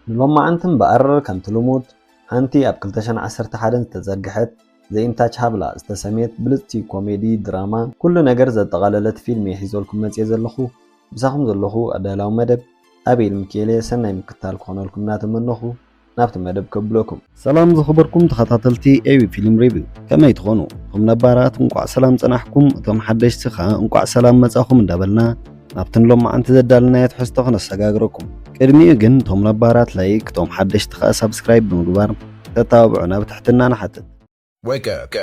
لما أنتم بقرر كم تلمود أنتي أب كلتشان عسرت حدن تزرجحت زي إنتاج هبلا استسميت بلتي كوميدي دراما كل نجر زد تغللت فيلم يحيزولكم متي زلخو بساخم زلخو أدالاو مدب أبي المكيلي سنة مكتال كونالكم ناتمنخو نافت مدب كبلوكم سلام زخبركم تخطاتلتي أيوي فيلم ريفيو كما يتخونوا هم نبارات انقع سلام صنحكم توم حدش سخا انقع سلام متاخم ندبلنا نابتن لما أنت زدالنا يتحستخن السقاقركم كرمي جن توم نبارات لايك توم حدش تخا سبسكرايب بمقبار تتابعونا بتحتنا نحتت Wake up.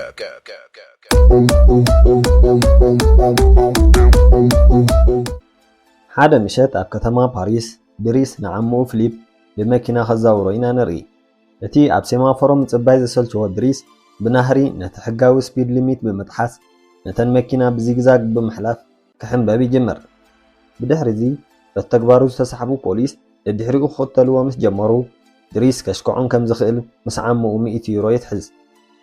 حدا مشات أب كتما باريس دريس نعمو فيليب بمكينة خزاورو إنا نرئي التي أب سيمافورم تباي زسلتو دريس بنهري نتحقاو سبيد ليميت بمتحس نتن مكينة بزيغزاق بمحلاف كحن بابي جمر بدحر زي التكبارو تسحبو بوليس الدحرقو خطلوا مس جمرو دريس كشكعون كم زخيل مس عمو 100 يورو يتحز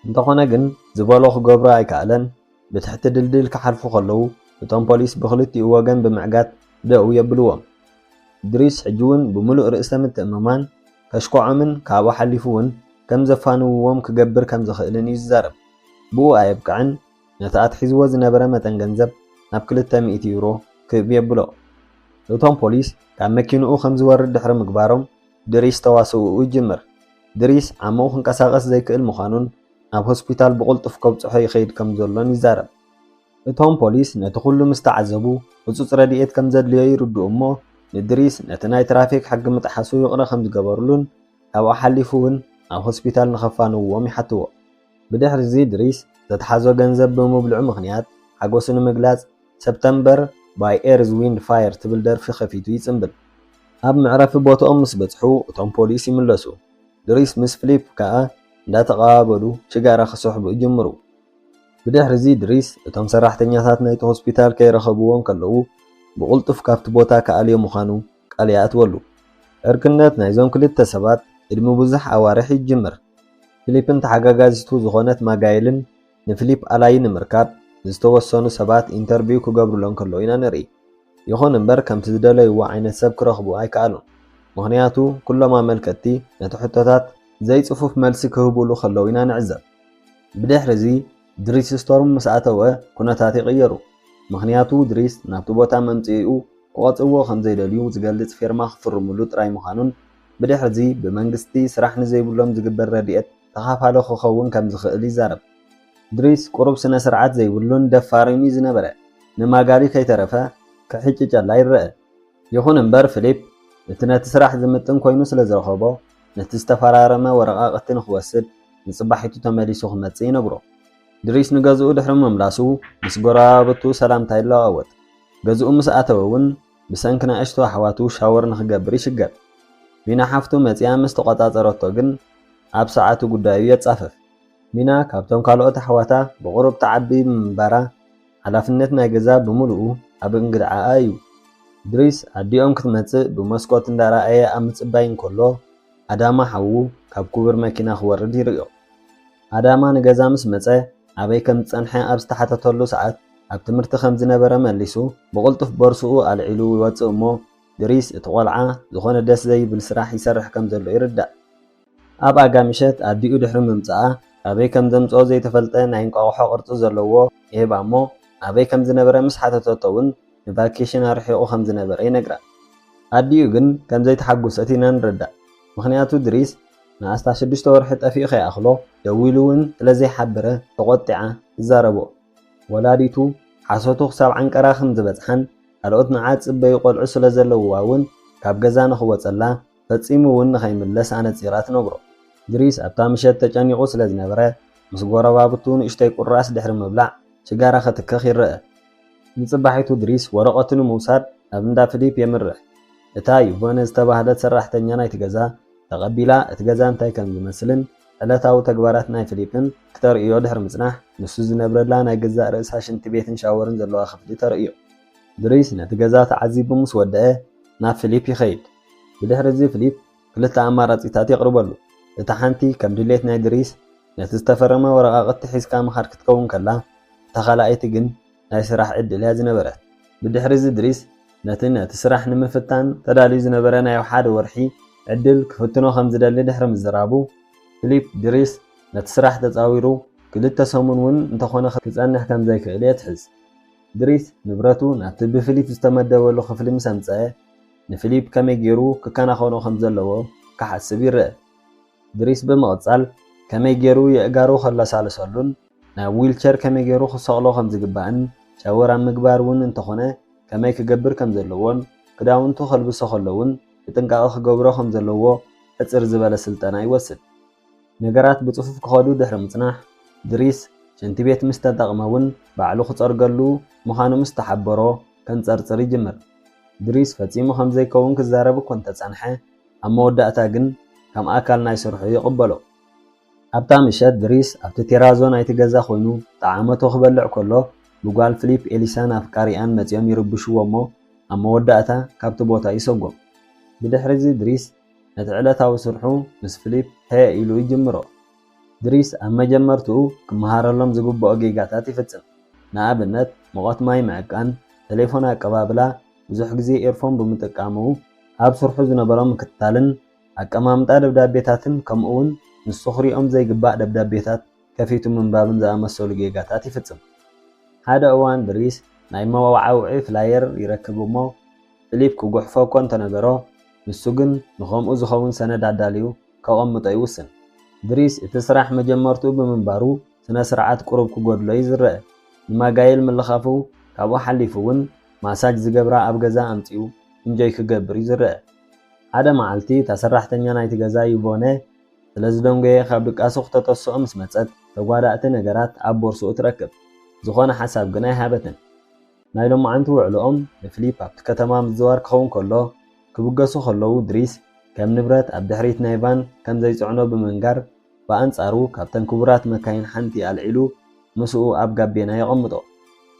انتقونا جن زبالو خقابرا ايكالن بتحت دلدل كحرفو خلو بتان بوليس بخلطي واغن بمعقات داو يبلوهم دريس حجون بملؤ رئيسة التأممان كشكوع من كابو حليفون كم زفانوهم كجبر كم زخيلن يزارب بو ايبكعن نتاعت حزوة زنبرا متنجنزب نبكلتا 100 يورو كبيبلو لوتون بوليس كان مكينو خمز ورد دحر مقبارهم دريس تواصو يجمر دريس عمو خنقساقس زي كእል مخانون ናብ ሆስፒታል ብቁልጡፍ ከብፅሖ ይኸይድ ከም ዘሎን ይዛረብ እቶም ፖሊስ ነቲ ኩሉ ምስተዓዘቡ ህፁፅ ረድኤት ከም ዘድልዮ ይርድኡ እሞ ንድሪስ ነቲ ናይ ትራፊክ ሕጊ ምጥሓሱ ይቕረ ከም ዝገበሩሉን ካብኡ ሓሊፉ እውን ኣብ ሆስፒታል ንኸፋንዎም ይሓትዎ ብድሕሪ እዚ ድሪስ ዘተሓዞ ገንዘብ ብምብልዑ ምኽንያት ሓጎሱ ንምግላፅ ሰፕተምበር ባይ ኤርዝ ዊንድ ፋየር ትብል ደርፊ ከፊቱ ይፅምብል ኣብ ምዕረፊ ቦትኦም ምስ በፅሑ እቶም ፖሊስ ይምለሱ ድሪስ ምስ ፊሊፕ ከዓ እንዳተቀባበሉ ሽጋራ ክስሕቡ ይጀምሩ ብድሕሪ እዚ ድሪስ እቶም ሰራሕተኛታት ናይቲ ሆስፒታል ከይረኸብዎም ከለዉ ብቁልጡፍ ካብቲ ቦታ ከኣልዮ ምዃኑ ቃል ይኣትወሉ ዕርክነት ናይዞም ክልተ ሰባት ዕድሚ ብዙሕ ኣዋርሕ ይጅምር ፊሊፕን ተሓጋጋዚቱ ዝኾነት ማጋይልን ንፊሊፕ ኣላይ ንምርካብ ዝተወሰኑ ሰባት ኢንተርቪው ክገብሩሎም ከለዉ ኢና ንርኢ ይኹን እምበር ከምቲ ዝደለይዎ ዓይነት ሰብ ክረኽቡ ኣይከኣሉን ምኽንያቱ ኩሎም ኣመልከቲ ነቲ ሕቶታት زي صفوف ملسي كهبولو خلوينا نعزب بدحر زي دريس ستورم مساعتوا كنتاتي غيرو مخنياتو دريس نابتو بوتا ممتئو قواطوو خمزي دليو زغلص فيرما خفرملو طراي مخانون بدحر زي بمنግስቲ ስራሕ ንዘይብሎም ዝግበር ረድኤት ተኻፋሎ ክኸውን ከም ዝኽእል ይዛረብ ድሪስ ቁሩብ ስነ ስርዓት ዘይብሉን ደፋሪኒ ዝነበረ ንማጋሪ ከይተረፈ ክሕጭጨላ ይረአ ይኹን እምበር ፊሊፕ እቲ ነቲ ስራሕ ዝምጥን ኮይኑ ስለ ዝረኸቦ ነቲ ዝተፈራረመ ወረቓቕቲ ንኽወስድ ንፅባሒቱ ተመሊሱ ክመፅእ ይነግሮ ድሪስ ንገዝኡ ድሕሪ ምምላሱ ምስ ጎረባብቱ ሰላምታ ይለዋወጥ ገዝኡ ምስ ኣተወ እውን ብሰንኪ ንእሽቶ ኣሕዋቱ ሻወር ንክገብር ይሽገር ሚና ሓፍቱ መፅያ ምስ ተቆፃፀረቶ ግን ኣብ ሰዓቱ ጉዳዩ የፃፈፍ ሚና ካብቶም ካልኦት ኣሕዋታ ብቑሩብ ተዓቢ ምንባራ ሓላፍነት ናይ ገዛ ብምሉኡ ኣብ እንግድዓኣ እዩ ድሪስ ኣዲኦም ክትመፅእ ብመስኮት እንዳረኣየ ኣብ ምፅባይ እንከሎ ኣዳማ ሓዉ ካብ ኩብር መኪና ክወርድ ይርዮ ኣዳማ ንገዛ ምስ መፀ ኣበይ ከም ዝፀንሐ ኣብ ዝተሓተተሉ ሰዓት ኣብ ትምህርቲ ከም ዝነበረ መሊሱ ብቁልጡፍ ቦርስኡ ኣልዒሉ ይወፅእ እሞ ድሪስ እቲ ቆልዓ ዝኾነ ደስ ዘይብል ስራሕ ይሰርሕ ከም ዘሎ ይርዳእ ኣብ ኣጋምሸት ኣዲኡ ድሕሪ ምምፅኣ ኣበይ ከም ዘምፅኦ ዘይተፈልጠ ናይ እንቋቑሖ ቅርፂ ዘለዎ ይህባ እሞ ኣበይ ከም ዝነበረ ምስ ሓተተቶ እውን ንቫኬሽን ኣርሒቑ ከም ዝነበረ ይነግራ ኣዲኡ ግን ከም ዘይተሓጉሰት ኢና ንርዳእ ምኽንያቱ ድሪስ ንኣስታ 6 ወርሒ ጠፊኡ ከይኣኽሎ ደው ኢሉ እውን ስለዘይሓበረ ተቆጢዓ ይዛረቦ ወላዲቱ ሓሶቱ ክሳብ ዓንቀራ ከም ዝበፅሓን ካልኦት ንዓት ፅበዩ ቆልዑ ስለ ዘለውዋ እውን ካብ ገዛ ንኽወፀላ ፈፂሙ እውን ንኸይምለስ ኣነፂራ ትነግሮ ድሪስ ኣብታ ምሸት ተጨኒቑ ስለ ዝነበረ ምስ ጎረባብቱ ንእሽተይ ቁራስ ድሕሪ ምብላዕ ሽጋራ ከትክኽ ይረአ ንፅባሒቱ ድሪስ ወረቐቱ ንምውሳድ ኣብ እንዳ ፊሊፕ የምርሕ እታ ይቮነ ዝተባህለት ሰራሕተኛ ናይቲ ገዛ ተቐቢላ እቲ ገዛ እንታይ ከም ዝመስልን ዕለታዊ ተግባራት ናይ ፊሊፕን ክተርእዮ ድሕሪ ምፅናሕ ንሱ ዝነብረላ ናይ ገዛእ ርእሳ ሽንቲ ቤትን ሻወርን ዘለዋ ክፍሊ ተርእዮ ድሪስ ነቲ ገዛ ተዓዚቡ ምስ ወድአ ናብ ፊሊፕ ይኸይድ ብድሕሪ እዚ ፊሊፕ ክልተ ኣማራፂታት የቕርበሉ እታ ሓንቲ ከም ድሌት ናይ ድሪስ ነቲ ዝተፈረመ ወረቓቕቲ ሒዝካ ምኻድ ክትከውን ከላ እታ ካልኣይቲ ግን ናይ ስራሕ ዕድል እያ ዝነበረት ብድሕሪ እዚ ድሪስ ነቲ ስራሕ ንምፍታን ተዳልዩ ዝነበረ ናይ ሓደ ወርሒ ዕድል ክፍትኖ ከም ዝደሊ ድሕሪ ምዝራቡ ፊሊፕ ድሪስ ነቲ ስራሕ ተፃዊሩ ክልተ ሰሙን እውን እንተኾነ ክፀንሕ ከም ዘይክእል የትሕዝ። ድሪስ ንብረቱ ናብቲ ብፊሊፕ ዝተመደበሉ ክፍሊ ምስ ኣምፀአ ንፊሊፕ ከመይ ገይሩ ክከናኸኖ ከም ዘለዎ ክሓስብ ይርአ። ድሪስ ብምቕፃል ከመይ ገይሩ የእጋሩ ከለሳልሰሉን ናብ ዊልቸር ከመይ ገይሩ ክሰቕሎ ከም ዝግባእን ሻወር ኣብ ምግባር እውን እንተኾነ ከመይ ክገብር ከም ዘለዎን ክዳውንቱ ከልብሶ ከለውን ብጥንቃቐ ክገብሮ ከም ዘለዎ ሕፅር ዝበለ ስልጠና ይወስድ። ነገራት ብፅፉፍ ክኸዱ ድሕሪ ምፅናሕ ድሪስ ሽንቲ ቤት ምስ ተጠቕመ እውን ባዕሉ ክፀርገሉ ምዃኑ ምስ ተሓበሮ ከንፀርፅር ይጅምር። ድሪስ ፈፂሙ ከም ዘይከውን ክዛረብ እኮ እንተፀንሐ ኣብ መወዳእታ ግን ከም ኣካል ናይ ስርሑ ይቕበሎ። ኣብታ ምሸት ድሪስ ኣብቲ ቴራዞ ናይቲ ገዛ ኮይኑ ጣዓመቶ ክበልዕ ከሎ ብጓል ፊሊፕ ኤሊሳን ኣፍቃሪኣን መፅኦም ይርብሽዎ እሞ ኣብ መወዳእታ ካብቲ ቦታ ይሰጎም። ብድሕሪዚ ድሪስ ነቲ ዕለታዊ ስርሑ ምስ ፊሊፕ ሄ ኢሉ ይጅምሮ። ድሪስ ኣብ መጀመርትኡ ክመሃረሎም ዝግብኦ ጌጋታት ይፍፅም። ንኣብነት ሙቐት ማይ ምዕቃን፣ ቴሌፎን ኣቀባብላ፣ ብዙሕ ግዜ ኤርፎን ብምጥቃሙ ኣብ ስርሑ ዝነበሮ ምክትታልን ኣቀማምጣ ደብዳቤታትን ከምኡውን ንሱ ክሪኦም ዘይግባእ ደብዳቤታት ከፊቱ ምንባብን ዝኣመሰሉ ጌጋታት ይፍፅም። ሓደ እዋን ድሪስ ናይ መዋዕውዒ ፍላየር ይረክብ እሞ ፊሊፕ ክጉሕፎ እኮ እንተነገሮ ንሱ ግን ንከምኡ ዝኸውን ሰነድ ኣዳልዩ ከቐምጦ ይውስን። ድሪስ እቲ ስራሕ መጀመርትኡ ብምንባሩ ስነ ስርዓት ቁሩብ ክጎድሎ እዩ ዝረአ። ንማጋየል ምልኻፉ ካብኡ ሓሊፉ እውን ማሳጅ ዝገብራ ኣብ ገዛ ኣምፂኡ እንጆይ ክገብር እዩ ዝረአ። ሓደ መዓልቲ እታ ሰራሕተኛ ናይቲ ገዛ ይቮነ ስለዝደንጎየ ካብ ድቃሱ ክተጠስኦ ምስ መፀት ተጓዳእቲ ነገራት ኣብ ቦርስኡ ትረክብ። ዝኾነ ሓሳብ ግን ኣይሃበትን። ናይ ሎማዓንቲ ውዕሎኦም ንፊሊፕ ኣብቲ ከተማ ምዝዋር ክኸውን ከሎ ክብገሱ ከለዉ ድሪስ ከም ንብረት ኣብ ድሕሪት ናይ ቫን ከም ዘይፅዕኖ ብምንጋር ብኣንጻሩ ካብተን ክቡራት መካይን ሓንቲ ኣልዒሉ ምስኡ ኣብ ጋቤና የቐምጦ።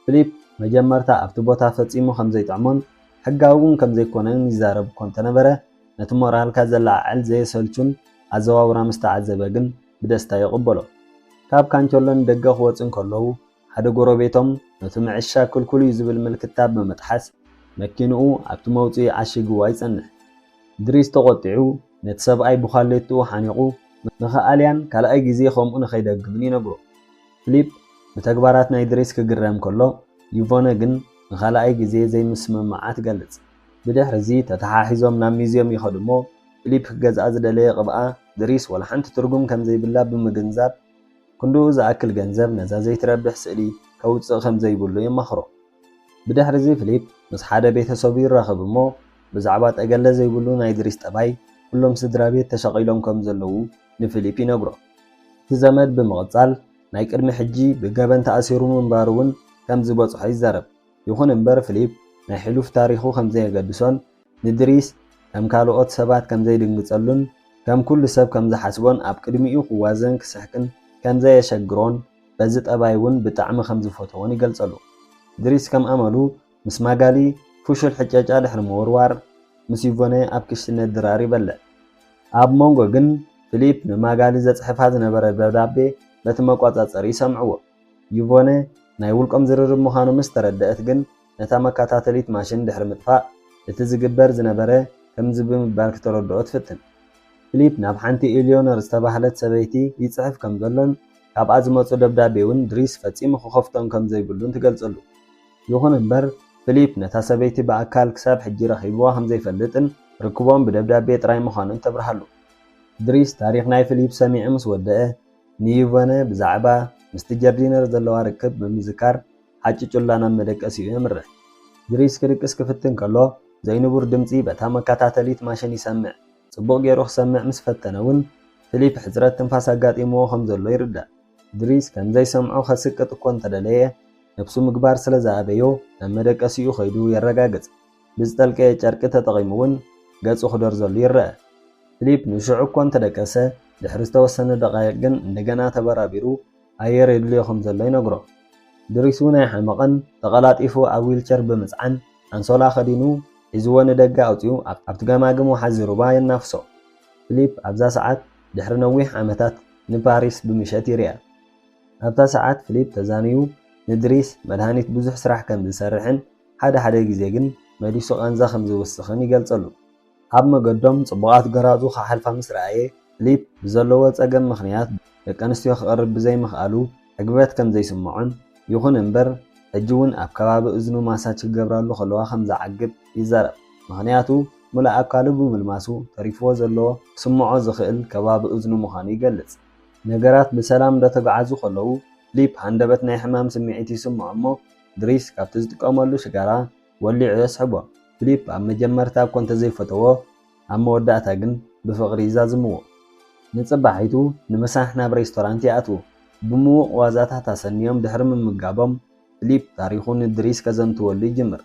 ፊሊፕ መጀመርታ ኣብቲ ቦታ ፈፂሙ ከም ዘይጥዕሞን ሕጋዊ እውን ከም ዘይኮነን ይዛረብ እኮ እንተነበረ ነቲ ሞራልካ ዘላዓዕል ዘየሰልቹን ኣዘዋውራ ምስ ተዓዘበ ግን ብደስታ ይቕበሎ። ካብ ካንቸሎን ደገ ክወፅን ከለዉ ሓደ ጎረቤቶም ነቲ ምዕሻ ክልኩል እዩ ዝብል ምልክታት ብምጥሓስ መኪንኡ ኣብቲ መውፅኢ ዓሽግዋ ይጸንሕ። ድሪስ ተቆጢዑ ነቲ ሰብኣይ ብኻሌትኡ ሓኒቑ ንኸኣልያን ካልኣይ ግዜ ከምኡ ንኸይደግምን ይነግሮ። ፊሊፕ ብተግባራት ናይ ድሪስ ክግረም ከሎ ይቮነ ግን ንኻልኣይ ግዜ ዘይምስምማዓ ትገልጽ። ብድሕሪዚ ተተሓሒዞም ናብ ሚዝዮም ይኸዱ እሞ ፊሊፕ ክገዝኣ ዝደለየ ቅብኣ ድሪስ ወላ ሓንቲ ትርጉም ከም ዘይብላ ብምግንዛብ ክንድኡ ዝኣክል ገንዘብ ነዛ ዘይትረብሕ ስእሊ ከውፅእ ከም ዘይብሉ የማኽሮ። ብድሕሪዚ ፊሊፕ ምስ ሓደ ቤተሰቡ ይራኸብ እሞ ብዛዕባ ጠገለ ዘይብሉ ናይ ድሪስ ጠባይ ኩሎም ስድራ ቤት ተሸቒሎም ከም ዘለዉ ንፊሊፕ ይነግሮ። እቲ ዘመድ ብምቕፃል ናይ ቅድሚ ሕጂ ብገበን ተኣሲሩ ምንባሩ እውን ከም ዝበፅሖ ይዛረብ። ይኹን እምበር ፊሊፕ ናይ ሕሉፍ ታሪኹ ከም ዘየገድሶን ንድሪስ ከም ካልኦት ሰባት ከም ዘይድንግፀሉን ከም ኩሉ ሰብ ከም ዝሓስቦን ኣብ ቅድሚኡ ክዋዘን ክስሕቅን ከም ዘየሸግሮን በዚ ጠባይ እውን ብጣዕሚ ከም ዝፈትዎን ይገልጸሉ። ድሪስ ከም ኣመሉ ምስ ማጋሊ ፉሹል ሕጨጫ ድሕሪ ምውርዋር ምስ ይቮነ ኣብ ክሽነት ድራር ይበልዕ። ኣብ መንጎ ግን ፊሊፕ ንማጋሊ ዘፅሕፋ ዝነበረ ደብዳቤ በቲ መቋፃፀሪ ይሰምዕዎ። ይቮነ ናይ ውልቆም ዝርርብ ምዃኑ ምስ ተረድአት ግን ነታ መከታተሊት ማሽን ድሕሪ ምጥፋእ እቲ ዝግበር ዝነበረ ከምዚ ብምባል ክትረድኦ ትፍትን። ፊሊፕ ናብ ሓንቲ ኤሊዮነር ዝተባህለት ሰበይቲ ይፅሕፍ ከም ዘሎን ካብኣ ዝመፁ ደብዳቤ እውን ድሪስ ፈፂሙ ክኸፍቶም ከም ዘይብሉን ትገልጸሉ። ይኹን እምበር ፊሊፕ ነታ ሰበይቲ ብኣካል ክሳብ ሕጂ ረኺብዋ ከም ዘይፈልጥን ርክቦም ብደብዳቤ ጥራይ ምዃኑን ተብርሃሉ። ድሪስ ታሪክ ናይ ፊሊፕ ሰሚዑ ምስ ወደአ ንይቮነ ብዛዕባ ምስቲ ጀርዲነር ዘለዋ ርክብ ብምዝካር ሓጭጩላ ናብ መደቀሲኡ የምርሕ። ድሪስ ክድቅስ ክፍትን ከሎ ዘይንቡር ድምፂ በታ መከታተሊት ማሽን ይሰምዕ። ጽቡቕ ገይሩ ክሰምዕ ምስ ፈተነ እውን ፊሊፕ ሕፅረት ትንፋስ ኣጋጢምዎ ከም ዘሎ ይርዳእ። ድሪስ ከም ዘይሰምዖ ከስቅጥ እኮ እንተደለየ ነብሱ ምግባር ስለ ዝኣበዮ ናብ መደቀሲኡ ኸይዱ የረጋግጽ። ብዝጠልቀየ ጨርቂ ተጠቒሙ እውን ገጹ ክደርዘሉ ይርአ። ፊሊፕ ንሽዑ እኮ እንተደቀሰ ድሕሪ ዝተወሰነ ደቓይቕ ግን እንደገና ተበራቢሩ ኣየር የድልዮ ከም ዘሎ ይነግሮ። ድሪስ እውን ኣይሓመቐን ተቐላጢፉ ኣብ ዊልቸር ብምፅዓን ኣንሶላ ኸዲኑ ሒዝዎ ንደገ ኣውፅኡ ኣብቲ ገማግም ወሓዚ ሩባ የናፍሶ። ፊሊፕ ኣብዛ ሰዓት ድሕሪ ነዊሕ ዓመታት ንፓሪስ ብምሸት ይርአ። ኣብታ ሰዓት ፊሊፕ ተዛንዩ ንድሪስ መድሃኒት ብዙሕ ስራሕ ከም ዝሰርሕን ሓደ ሓደ ግዜ ግን መዲሱ ቃንዛ ከም ዝውስኽን ይገልጸሉ። ኣብ መገዶም ጽቡቓት ገራዙ ክሓልፋ ምስ ረኣየ ፊሊፕ ብዘለዎ ጸገም ምኽንያት ደቂ ኣንስትዮ ክቐርብ ብዘይምኽኣሉ ዕግበት ከም ዘይስምዖን ይኹን እምበር ሕጂ እውን ኣብ ከባቢ እዝኑ ማሳጅ ክገብረሉ ከለዋ ከም ዘዓግብ ይዛረብ። ምኽንያቱ ሙሉእ ኣካሉ ብምልማሱ ተሪፍዎ ዘለዎ ክስምዖ ዝኽእል ከባቢ እዝኑ ምዃኑ ይገልጽ። ነገራት ብሰላም እንዳተጓዓዙ ከለዉ ፊሊፕ ሃንደበት ናይ ሕማም ስምዒት ይስምዖ እሞ ድሪስ ካብቲ ዝጥቀመሉ ሽጋራ ወሊዑ የስሕቦ። ፊሊፕ ኣብ መጀመርታ እኮ እንተዘይፈተዎ ኣብ መወዳእታ ግን ብፍቕሪ ይዛዝምዎ። ንጽባሒቱ ንምሳሕ ናብ ሬስቶራንት ይኣትዉ። ብምዉቕ ዋዛታት ኣሰኒዮም ድሕሪ ምምጋቦም ፊሊፕ ታሪኹ ንድሪስ ከዘንትወሉ ይጅምር።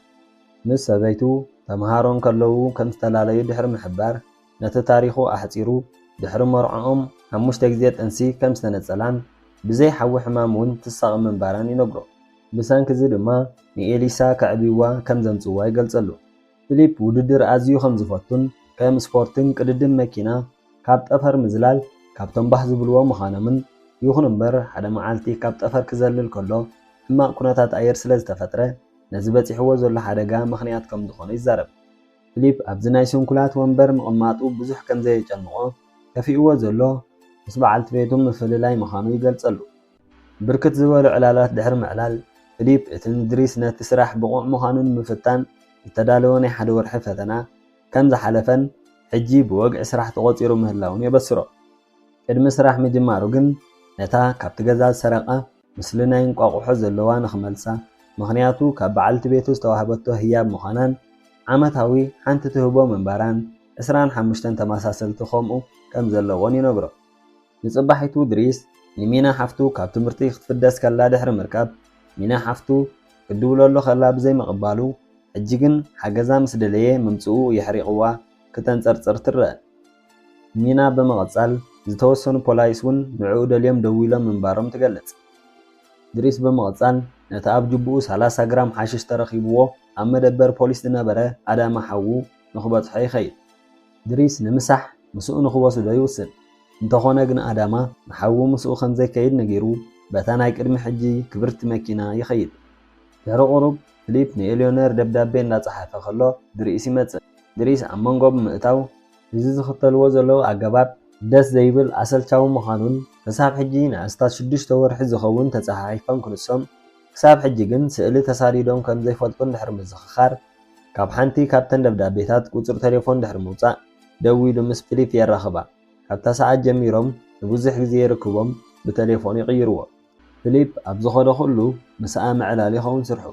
ምስ ሰበይቱ ተምሃሮን ከለዉ ከም ዝተላለዩ ድሕሪ ምሕባር ነቲ ታሪኹ ኣሕፂሩ ድሕሪ መርዖኦም 5 ግዜ ጥንሲ ከም ዝተነጸላን ብዘይ ሓዊ ሕማም እውን ትሳቕ ምንባራን ይነግሮ። ብሰንኪ እዚ ድማ ንኤሊሳ ከዕብይዋ ከም ዘምጽዋ ይገልጸሉ። ፊሊፕ ውድድር ኣዝዩ ከም ዝፈቱን ከም ስፖርትን ቅድድም መኪና ካብ ጠፈር ምዝላል ካብቶም ባህ ዝብልዎ ምዃኖምን ይኹን እምበር ሓደ መዓልቲ ካብ ጠፈር ክዘልል ከሎ ሕማቕ ኩነታት ኣየር ስለ ዝተፈጥረ ነዚ በፂሕዎ ዘሎ ሓደጋ ምኽንያት ከም ዝኾነ ይዛረብ። ፊሊፕ ኣብዚ ናይ ስንኩላት ወንበር ምቕማጡ ብዙሕ ከም ዘየጨንቆ ከፊእዎ ዘሎ ምስ በዓልቲ ቤቱ ምፍልላይ ምዃኑ ይገልጸሉ። ብርክት ዝበሉ ዕላላት ድሕሪ ምዕላል ፊሊፕ እቲ ንድሪስ ነቲ ስራሕ ብቑዕ ምዃኑ ንምፍታን ዝተዳለወ ናይ ሓደ ወርሒ ፈተና ከም ዝሓለፈን ሕጂ ብወግዒ ስራሕ ተቖፂሩ ምህላውን የበስሮ። ቅድሚ ስራሕ ምጅማሩ ግን ነታ ካብቲ ገዛ ዝሰረቓ ምስሊ ናይ እንቋቑሖ ዘለዋ ንኽመልሳ ምኽንያቱ ካብ በዓልቲ ቤቱ ዝተዋህበቶ ህያብ ምዃናን ዓመታዊ ሓንቲ ትህቦ ምንባራን 25 ተመሳሰልቲ ከምኡ ከም ዘለዎን ይነግሮ። ንጽባሒቱ ድሪስ ንሚና ሓፍቱ ካብ ትምህርቲ ክትፍደስ ከላ ድሕሪ ምርካብ ሚና ሓፍቱ ክድውለሎ ከላ ብዘይ ምቕባሉ ሕጂ ግን ሓገዛ ምስ ደለየ ምምጽኡ የሕሪቕዋ ክተንጸርጽር ትርአ። ሚና ብምቕጻል ዝተወሰኑ ፖላይስ እውን ንዕኡ ደልዮም ደው ኢሎም ምንባሮም ትገልጽ። ድሪስ ብምቕጻል ነቲ ኣብ ጅብኡ 30 ግራም ሓሽሽ ተረኺብዎ ኣብ መደበር ፖሊስ ዝነበረ ኣዳማ ሓዉ ንኽበጽሖ ይኸይድ። ድሪስ ንምሳሕ ምስኡ ንኽወስዶ ይውስን። እንተኾነ ግን ኣዳማ ንሓዉ ምስኡ ከም ዘይከይድ ነጊሩ በታ ናይ ቅድሚ ሕጂ ክብርቲ መኪና ይኸይድ። ድሕሪ ቁሩብ ፊሊፕ ንኤልዮነር ደብዳቤ እንዳጸሓፈ ከሎ ድሪስ ይመጽእ። ድሪስ ኣብ መንጎ ብምእታው እዚ ዝኽተልዎ ዘለዉ ኣገባብ ደስ ዘይብል ኣሰልቻዊ ምዃኑን ክሳብ ሕጂ ንኣስታት 6 ወርሒ ዝኸውን ተጸሓሒፎም ክንሶም ክሳብ ሕጂ ግን ስእሊ ተሳዲዶም ከም ዘይፈልጡን ድሕሪ ምዝኽኻር ካብ ሓንቲ ካብተን ደብዳቤታት ቁፅሪ ቴሌፎን ድሕሪ ምውፃእ ደው ኢሉ ምስ ፊሊፕ የራኽባ። ካብታ ሰዓት ጀሚሮም ንብዙሕ ግዜ ይርክቦም ብቴሌፎን ይቕይርዎ። ፊሊፕ ኣብ ዝኸዶ ኩሉ ምስኣ ምዕላል ይኸውን ስርሑ።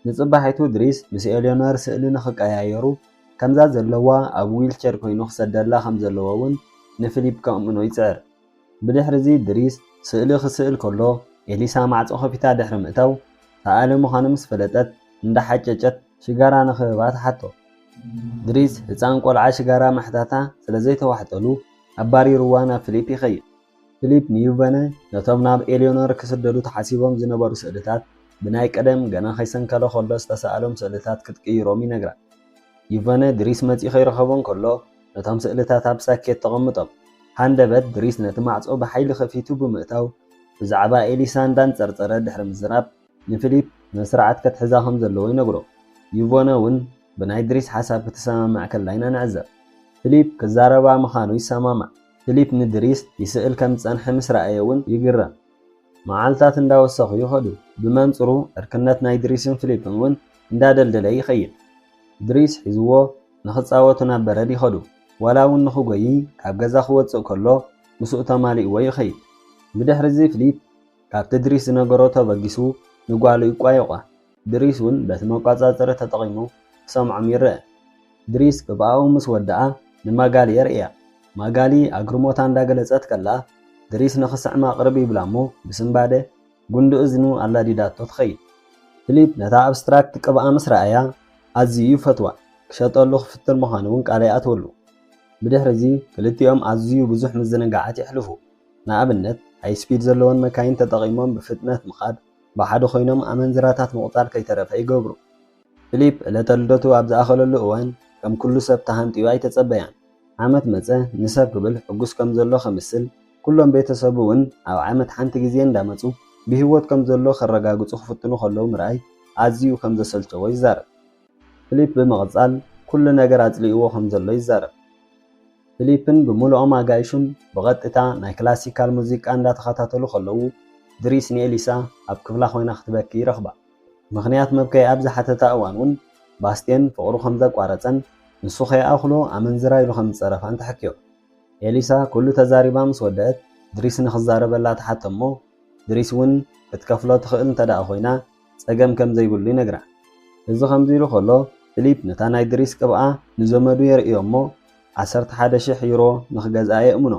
ንጽባሒቱ ድሪስ ምስ ኤልዮነር ስእሊ ንኽቀያየሩ ከምዛ ዘለዋ ኣብ ዊልቸር ኮይኑ ክሰደላ ከም ዘለዎ እውን ንፊሊፕ ከእምኖ ይጽዕር። ብድሕሪ እዚ ድሪስ ስእሊ ክስእል ከሎ ኤሊሳ ማዕጾ ከፊታ ድሕሪ ምእታው ሰኣሊ ምዃኑ ምስ ፈለጠት እንዳሓጨጨት ሽጋራ ንኽህባ ተሓቶ። ድሪስ ህፃን ቆልዓ ሽጋራ ማሕታታ ስለ ዘይተዋሕጠሉ ኣባሪርዋ ናብ ፊሊፕ ይኸይድ። ፊሊፕ ንዩቨነ ነቶም ናብ ኤልዮነር ክስደዱ ተሓሲቦም ዝነበሩ ስእልታት ብናይ ቀደም ገና ከይሰንከለ ከሎ ዝተሰኣሎም ስእልታት ክትቅይሮም ይነግራ። ዩቨነ ድሪስ መፂ ከይረኸቦን ከሎ ነቶም ስእልታት ኣብ ሳኬት ተቐምጦም ሃንደበት ድሪስ ነቲ ማዕጾ ብሓይሊ ከፊቱ ብምእታው ብዛዕባ ኤሊሳ እንዳንጸርጸረ ድሕሪ ምዝራብ ንፊሊፕ መስርዓት ከትሕዛ ከም ዘለዎ ይነግሮ። ዩቨነ እውን ብናይ ድሪስ ሓሳብ ክትሰማማዕ ከላ ኢና ንዕዘብ። ፊሊፕ ክዛረባ ምዃኑ ይሰማማዕ። ፊሊፕ ንድሪስ ይስእል ከም ዝጸንሐ ምስ ረኣየ እውን ይግረም። መዓልታት እንዳወሰኹ ይኸዱ። ብመንጽሩ ዕርክነት ናይ ድሪስን ፊሊፕን እውን እንዳደልደለ ይኸይድ። ድሪስ ሒዝዎ ንኽጻወቱ ናብ በረድ ይኸዱ። ዋላ እውን ንኽጎይ ካብ ገዛ ክወፅእ ከሎ ምስኡ ተማሊእዎ ይኸይድ። ብድሕሪ እዚ ፊሊፕ ካብቲ ድሪስ ዝነገሮ ተበጊሱ ንጓሉ ይቋየቋ። ድሪስ እውን በቲ መቋጻጸሪ ተጠቒሙ ክሰምዖም ይርአ። ድሪስ ክብኣው ምስ ወድኣ ንማጋሊ የርእያ። ማጋሊ ኣግርሞታ እንዳገለጸት ከላ ድሪስ ንኽስዕማ ቅርብ ይብላ እሞ ብስምባደ ጉንዲ እዝኑ ኣላዲዳቶ ትኸይድ። ፊሊፕ ነታ ኣብስትራክት ቅብኣ ምስ ረኣያ ኣዝዩ ይፈትዋ። ክሸጠሉ ክፍትር ምዃኑ እውን ቃል ይኣትወሉ። ብድሕሪ እዚ ክልቲኦም ኣዝዩ ብዙሕ ምዝንጋዓት ይሕልፉ። ንኣብነት ሃይ ስፒድ ዘለዎን መካይን ተጠቒሞም ብፍጥነት ምኻድ ብሓደ ኮይኖም ኣመንዝራታት ምቑጣር ከይተረፈ ይገብሩ። ፊሊፕ ዕለተ ልደቱ ኣብ ዝኣኸለሉ እዋን ከም ኩሉ ሰብ ተሃንጢዩ ኣይተጸበያን። ዓመት መፀ ንሰብ ክብል ሕጉስ ከም ዘሎ ከምስል ኩሎም ቤተሰቡ እውን ኣብ ዓመት ሓንቲ ግዜ እንዳመፁ ብህይወት ከም ዘሎ ከረጋግፁ ክፍትኑ ከለዉ ምርኣይ ኣዝዩ ከም ዘሰልቸዎ ይዛረብ። ፊሊፕ ብምቕጻል ኩሉ ነገር ኣጽሊእዎ ከም ዘሎ ይዛረብ። ፊሊፕን ብምሉኦም ኣጋይሹን ብቐጥታ ናይ ክላሲካል ሙዚቃ እንዳተኸታተሉ ከለዉ ድሪስ ንኤሊሳ ኣብ ክፍላ ኮይና ክትበኪ ይረኽባ። ምኽንያት መብከይ ኣብ ዝሓተታ እዋን እውን ባስቴን ፍቕሩ ከም ዘቋረፀን ንሱ ከይኣኽሎ ኣመንዝራ ኢሉ ከም ዝፀረፋን ተሓኪዮ። ኤሊሳ ኩሉ ተዛሪባ ምስ ወድአት ድሪስ ንክዛረበላ ተሓቶ እሞ ድሪስ እውን ክትከፍሎ ትኽእል እንተደኣ ኮይና ፀገም ከም ዘይብሉ ይነግራ። እዚ ከምዚ ኢሉ ከሎ ፊሊፕ ነታ ናይ ድሪስ ቅብኣ ንዘመዱ የርእዮ እሞ 11,000 ዩሮ ንክገዝኣ የእምኖ።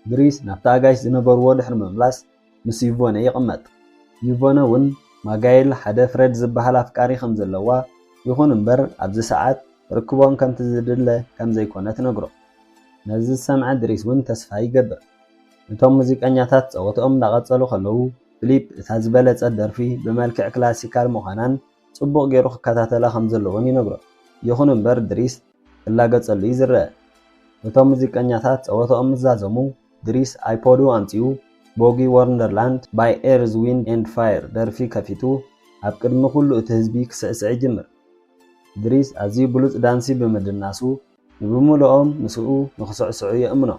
ድሪስ ናብቲ ኣጋይሽ ዝነበርዎ ድሕሪ ምምላስ ምስ ዩቮነ ይቕመጥ። ዩቮነ እውን ማጋይል ሓደ ፍሬድ ዝበሃል ኣፍቃሪ ከም ዘለዋ ይኹን እምበር ኣብዚ ሰዓት ርክቦም ከምቲ ዝድለ ከም ዘይኮነ ትነግሮ። ነዚ ዝሰምዐ ድሪስ እውን ተስፋ ይገብር። እቶም ሙዚቀኛታት ፀወትኦም እንዳቐፀሉ ከለዉ ፊሊፕ እታ ዝበለፀ ደርፊ ብመልክዕ ክላሲካል ምዃናን ጽቡቕ ገይሩ ክከታተላ ከም ዘለዎን ይነግሮ። ይኹን እምበር ድሪስ ክላገፀሉ እዩ ዝረአ። እቶም ሙዚቀኛታት ፀወትኦም ምዛዘሙ ድሪስ ኣይፖዱ ኣምፂኡ ቦጊ ወንደርላንድ ባይ ኤርዝ ዊንድ ኤንድ ፋየር ደርፊ ከፊቱ ኣብ ቅድሚ ኩሉ እቲ ህዝቢ ክስዕስዕ ይጅምር። ድሪስ ኣዝዩ ብሉፅ ዳንሲ ብምድናሱ ንብምልኦም ምስኡ ንክስዕስዑ የእምኖ።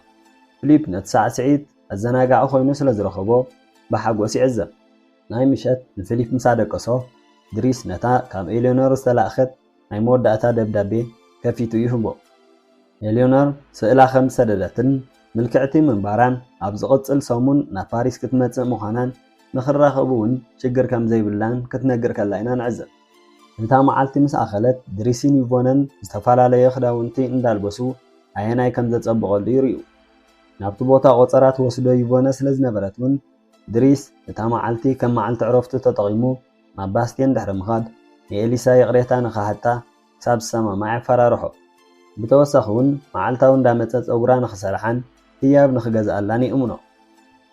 ፊሊፕ ነቲ ሳዕስዒት ኣዘናጋዒ ኮይኑ ስለ ዝረኸቦ ብሓጎስ ይዕዘብ። ናይ ምሸት ንፊሊፕ ምሳ ደቀሶ ድሪስ ነታ ካብ ኤሌኖር ዝተላእኸት ናይ መወዳእታ ደብዳቤ ከፊቱ ይህቦ። ኤሌኖር ስእላ ከም ዝሰደደትን ምልክዕቲ ምንባራን ኣብ ዝቕፅል ሰሙን ናብ ፓሪስ ክትመፅእ ምዃናን ንኽራኸቡ እውን ሽግር ከም ዘይብላን ክትነግር ከላ ኢና ንዕዘብ። እታ መዓልቲ ምስ ኣኸለት ድሪስን ዩቮነን ዝተፈላለየ ክዳውንቲ እንዳልበሱ ኣየናይ ከም ዘፀብቐሉ ይርዩ። ናብቲ ቦታ ቆፀራት ወስዶ ዩቮነ ስለ ዝነበረት እውን ድሪስ እታ መዓልቲ ከም መዓልቲ ዕረፍቱ ተጠቒሙ ናብ ባስቴን ድሕሪ ምኻድ ንኤሊሳ የቕሬታ ንኻሃታ ክሳብ ዝሰማማዕ ኣፈራርሖ። ብተወሳኺ እውን መዓልታዊ እንዳመፀ ፀጉራ ንኽሰርሓን ህያብ ንኽገዝኣላን ይእምኖ።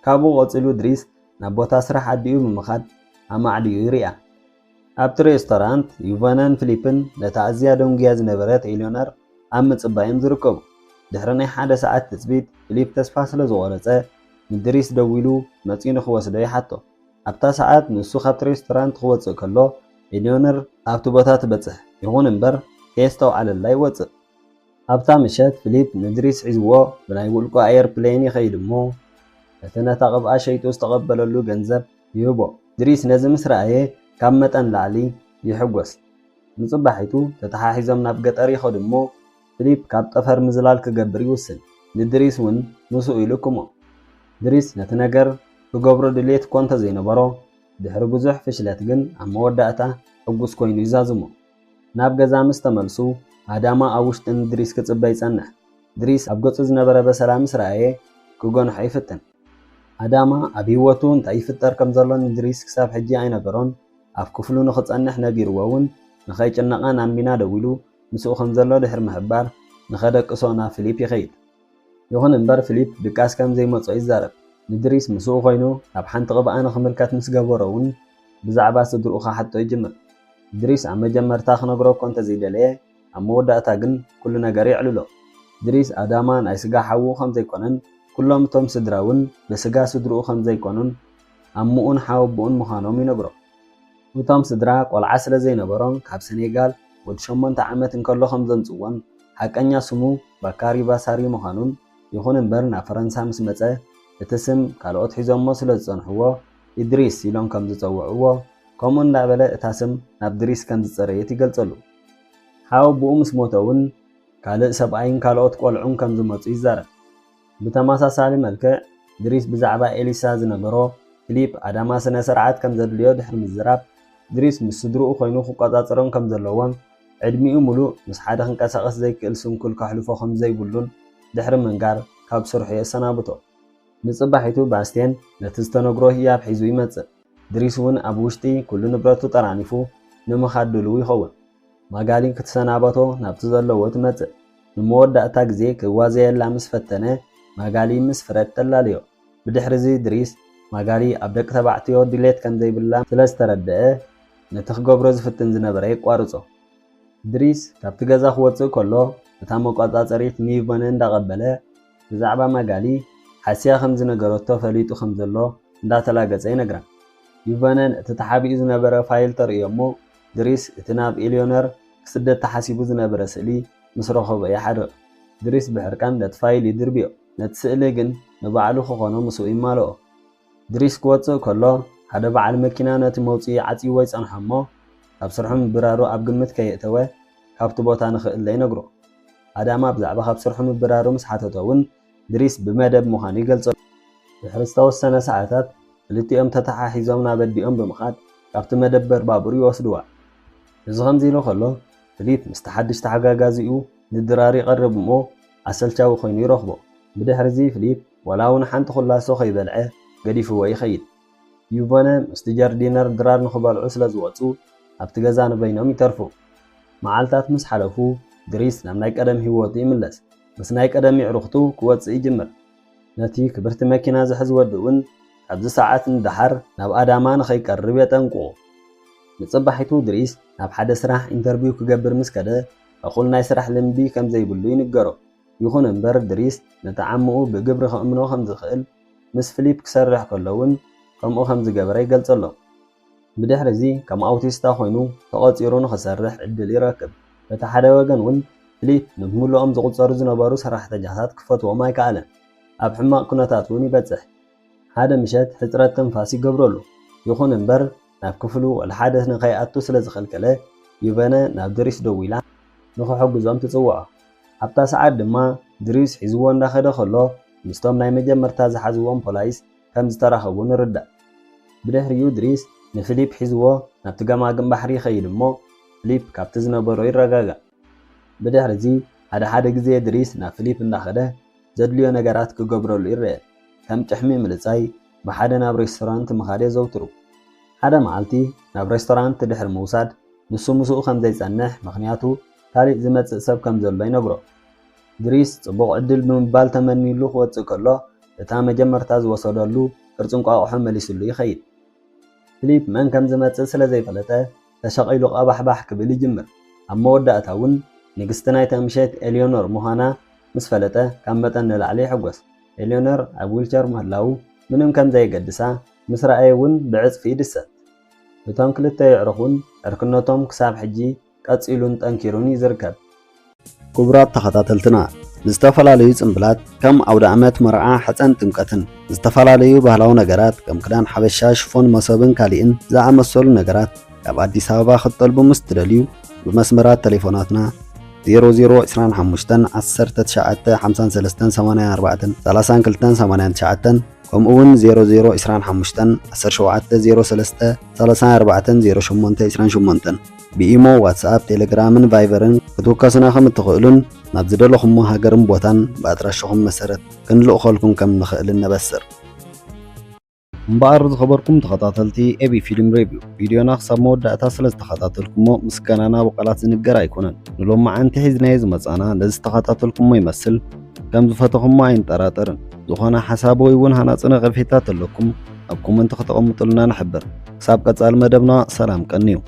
ካብኡ ቆፂሉ ድሪስ ናብ ቦታ ስራሕ ኣዲኡ ብምኻድ ኣማዕድኡ ይርያ። ኣብቲ ሬስቶራንት ዩቮነን ፊሊፕን ነታ ኣዝያ ደንጉያ ዝነበረት ኤሌኖር ኣብ ምፅባዮም ዝርከቡ። ድሕሪ ናይ ሓደ ሰዓት ትፅቢት ፊሊፕ ተስፋ ስለ ዝቆረፀ ንድሪስ ደው ኢሉ መፂኡ ንክወስዶ ይሓቶ። ኣብታ ሰዓት ንሱ ካብቲ ሬስቶራንት ክወፅእ ከሎ ኤሌኖር ኣብቲ ቦታ ትበፅሕ። ይኹን እምበር ከየስተውዓለላ ይወፅእ። ኣብታ ምሸት ፊሊፕ ንድሪስ ሒዝዎ ብናይ ውልቆ ኣየርፕሌን ይኸይድ እሞ እቲ ነታ ቅብኣ ሸይጡ ዝተቐበለሉ ገንዘብ ይህቦ። ድሪስ ነዚ ምስ ረኣየ ካብ መጠን ላዕሊ ይሕጎስ። ንፅባሒቱ ተተሓሒዞም ናብ ገጠር ይኸዱ እሞ ፊሊፕ ካብ ጠፈር ምዝላል ክገብር ይውስን። ንድሪስ እውን ምስኡ ይልክሞ። ድሪስ ነቲ ነገር ክገብሮ ድሌት እኮ እንተዘይነበሮ ድሕሪ ብዙሕ ፍሽለት ግን ኣብ መወዳእታ ሕጉስ ኮይኑ ይዛዝሞ። ናብ ገዛ ምስ ተመልሱ ኣዳማ ኣብ ውሽጢ ንድሪስ ክፅበ ይጸንሕ። ድሪስ ኣብ ገጹ ዝነበረ በሰላም ምስ ረኣየ ክጎንሖ ይፍትን። ኣዳማ ኣብ ህይወቱ እንታይ ይፍጠር ከም ዘሎ ንድሪስ ክሳብ ሕጂ ኣይነገሮን። ኣብ ክፍሉ ንኽጸንሕ ነጊርዎ እውን ንኸይጭነቐ ናብ ሚና ደው ኢሉ ምስኡ ከም ዘሎ ድሕሪ ምሕባር ንኸደቅሶ ናብ ፊሊፕ ይኸይድ። ይኹን እምበር ፊሊፕ ድቃስ ከም ዘይመጾ ይዛረብ። ንድሪስ ምስኡ ኮይኑ ኣብ ሓንቲ ቅብኣ ንኽምልከት ምስ ገበሮ እውን ብዛዕባ ስድርኡ ክሓቶ ይጅምር። ድሪስ ኣብ መጀመርታ ክነግሮ እኮ እንተዘይደለየ ኣብ መወዳእታ ግን ኩሉ ነገር ይዕልሎ። ድሪስ ኣዳማ ናይ ስጋ ሓዉ ከም ዘይኮነን ኩሎም እቶም ስድራ እውን ብስጋ ስድርኡ ከም ዘይኮኑን ኣሙኡን ሓወቡኡን ምዃኖም ይነግሮ። እቶም ስድራ ቆልዓ ስለ ዘይነበሮም ካብ ሴኔጋል ወዲ 8 ዓመት እንከሎ ከም ዘምፅዎን ሓቀኛ ስሙ ባካሪ ባሳሪ ምዃኑን ይኹን እምበር ናብ ፈረንሳ ምስ መፀ እቲ ስም ካልኦት ሒዞሞ ስለ ዝፀንሕዎ ኢድሪስ ኢሎም ከም ዝፀውዕዎ ከምኡ እንዳበለ እታ ስም ናብ ድሪስ ከም ዝፀረየት ይገልጸሉ። ሓወቡኡ ምስ ሞተ እውን ካልእ ሰብኣይን ካልኦት ቆልዑን ከም ዝመፁ ይዛረብ። ብተመሳሳሊ መልክዕ ድሪስ ብዛዕባ ኤሊሳ ዝነገሮ ፊሊፕ ኣዳማ ስነ ስርዓት ከም ዘድልዮ ድሕሪ ምዝራብ ድሪስ ምስ ስድርኡ ኮይኑ ክቆፃፀሮም ከም ዘለዎን ዕድሚኡ ሙሉእ ምስ ሓደ ክንቀሳቐስ ዘይክእል ስንኩል ከሕልፎ ከም ዘይብሉን ድሕሪ ምንጋር ካብ ስርሑ የሰናብቶ። ንፅባሒቱ ባስቴን ነቲ ዝተነግሮ ህያብ ሒዙ ይመፅእ። ድሪስ እውን ኣብ ውሽጢ ኩሉ ንብረቱ ጠራኒፉ ንምኻድ ድልው ይኸውን። ማጋሊ ክትሰናበቶ ናብቲ ዘለዎ ትመፅእ። ንመወዳእታ ግዜ ክዋዘየላ ምስ ፈተነ ማጋሊ ምስ ፍረድ ተላልዮ። ብድሕሪዚ ድሪስ ማጋሊ ኣብ ደቂ ተባዕትዮ ድሌት ከም ዘይብላ ስለ ዝተረድአ ነቲ ክገብሮ ዝፍትን ዝነበረ ይቋርፆ። ድሪስ ካብቲ ገዛ ክወፅእ ከሎ እታ መቆፃፀሪት ንዩቮነ እንዳቐበለ ብዛዕባ ማጋሊ ሓስያ ከም ዝነገረቶ ፈሊጡ ከም ዘሎ እንዳተላገፀ ይነግራ። ዩቮነን እቲ ተሓቢኡ ዝነበረ ፋይል ተርእዮ እሞ ድሪስ እቲ ናብ ኤሌኖር ክስደት ተሓሲቡ ዝነበረ ስእሊ ምስ ረኸቦ ይሓድቕ ድሪስ ብሕርቃን ነቲ ፋይል ይድርብዮ ነቲ ስእሊ ግን ንባዕሉ ክኾኖ ምስኡ ይማልኦ ድሪስ ክወፅእ ከሎ ሓደ በዓል መኪና ነቲ መውፅኢ ዓፂዎ ይጸንሖ እሞ ካብ ስርሑ ምብራሩ ኣብ ግምት ከየእተወ ካብቲ ቦታ ንኽእለ ይነግሮ ኣዳማ ብዛዕባ ካብ ስርሑ ምብራሩ ምስ ሓተቶ እውን ድሪስ ብመደብ ምዃኑ ይገልጸሉ ድሕሪ ዝተወሰነ ሰዓታት ክልቲኦም ተተሓሒዞም ናብ ኣዲኦም ብምኻድ ካብቲ መደበር ባቡር ይወስድዋ እዚ ከምዚ ኢሉ ከሎ ፍሊፕ ምስቲ ሓድሽ ተሓጋጋዚኡ ንድራር ይቐርብ እሞ ኣሰልቻዊ ኮይኑ ይረኽቦ ብድሕሪዚ ፍሊፕ ወላ እውን ሓንቲ ኩላሶ ከይበልዐ ገዲፍዎ ይኸይድ ዩቨነ ምስቲ ጀርዲነር ድራር ንኽበልዑ ስለ ዝወፁ ኣብቲ ገዛ ንበይኖም ይተርፉ መዓልታት ምስ ሓለፉ ድሪስ ናብ ናይ ቀደም ህይወቱ ይምለስ ምስ ናይ ቀደም ይዕሩኽቱ ክወፅእ ይጅምር ነቲ ክብርቲ መኪና ዝሕዝ ወዲ እውን ኣብዚ ሰዓት ንድሓር ናብ ኣዳማ ንኸይቀርብ የጠንቅቑ ንፅባሒቱ ድሪስ ናብ ሓደ ስራሕ ኢንተርቪው ክገብር ምስ ከደ እኹል ናይ ስራሕ ልምዲ ከም ዘይብሉ ይንገሮ ይኹን እምበር ድሪስ ነቲ ዓምኡ ብግብሪ ከእምኖ ከም ዝኽእል ምስ ፍሊፕ ክሰርሕ ከሎ እውን ከምኡ ከም ዝገበረ ይገልጸሎ ብድሕሪ እዚ ከም ኣውቲስታ ኮይኑ ተቐፂሩ ንኽሰርሕ ዕድል ይረክብ በቲ ሓደ ወገን እውን ፍሊፕ ንምሉኦም ዝቁፀሩ ዝነበሩ ሰራሕተኛታት ክፈትዎም ኣይከኣለን ኣብ ሕማቕ ኩነታት እውን ይበፅሕ ሓደ ምሸት ሕፅረት ትንፋስ ይገብረሉ ይኹን እምበር ናብ ክፍሉ ወለሓደ ንኸይኣቱ ስለ ዝኸልከለ ዩቨነ ናብ ድሪስ ደው ኢላ ንኽሕግዞም ትፅውዖ ኣብታ ሰዓት ድማ ድሪስ ሒዝዎ እንዳኸደ ከሎ ምስቶም ናይ መጀመርታ ዝሓዝዎም ፖላይስ ከም ዝተራኸቡ ንርዳእ ብድሕሪኡ ድሪስ ንፍሊፕ ሒዝዎ ናብቲ ገማግም ባሕሪ ይኸይድ እሞ ፍሊፕ ካብቲ ዝነበሮ ይረጋጋእ ብድሕሪ እዚ ሓደ ግዜ ድሪስ ናብ ፍሊፕ እንዳኸደ ዘድልዮ ነገራት ክገብረሉ ይርአ ከም ጭሕሚ ምልፃይ ብሓደ ናብ ሬስቶራንት ምኻድ የዘውትሩ ሓደ መዓልቲ ናብ ሬስቶራንት ድሕሪ ምውሳድ ንሱ ምስኡ ከም ዘይጸንሕ ምኽንያቱ ካልእ ዝመጽእ ሰብ ከም ዘሎ ይነግሮ ድሪስ ጽቡቕ ዕድል ብምባል ተመኒሉ ክወፅእ ከሎ እታ መጀመርታ ዝወሰደሉ ቅርፂ እንቋቑሖ መሊሱሉ ይኸይድ ፍሊፕ መን ከም ዝመጽእ ስለ ዘይፈለጠ ተሸቒሉ ቀባሕባሕ ክብል ይጅምር ኣብ መወዳእታ እውን ንግስቲ ናይታ ምሸት ኤሊዮኖር ምዃና ምስ ፈለጠ ካብ መጠን ንላዕሊ ይሕጐስ ኤሊዮኖር ኣብ ዊልቸር ምህላው ምንም ከም ዘይገድሳ ምስ ረኣየ እውን ብዕፅፊ ይድሰት እቶም ክልተ ይዕርኹን ዕርክነቶም ክሳብ ሕጂ ቀፂሉን ጠንኪሩን ይዝርከብ ክቡራት ተኸታተልትና ንዝተፈላለዩ ጽምብላት ከም ኣውደ ዓመት መርዓ ሕፀን ጥምቀትን ዝተፈላለዩ ባህላዊ ነገራት ከም ክዳን ሓበሻ ሽፎን መሶብን ካልእን ዝኣመሰሉ ነገራት ካብ ኣዲስ ኣበባ ክትጠልቡ ምስ ትደልዩ ብመስመራት ቴሌፎናትና 0025 19 53 84 3289 ከምኡውን 0025 17 03 34 08 28 ብኢሞ ዋትስኣፕ ቴሌግራምን ቫይበርን ክትውከሱና ከም እትኽእሉን ናብ ዝደለኹምዎ ሃገርን ቦታን ብኣድራሻኹም መሰረት ክንልእኸልኩም ከም ንኽእል ነበስር እምበኣር ዝኸበርኩም ተኸታተልቲ ኤቢ ፊልም ሪቪው ቪድዮና ክሳብ መወዳእታ ስለ ዝተኸታተልኩሞ ምስጋናና ብቓላት ዝንገር ኣይኮነን ንሎም መዓንቲ ሒዝናዮ ዝመጻና ነዚ ዝተኸታተልኩሞ ይመስል ከም ዝፈተኹሞ ኣይንጠራጠርን ዝኾነ ሓሳብ ወይ እውን ሃናፅነ ቐርፌታት ኣለኩም ኣብ ኮመንት ከተቐምጡልና ንሕብር ክሳብ ቀጻሊ መደብና ሰላም ቀኒዩ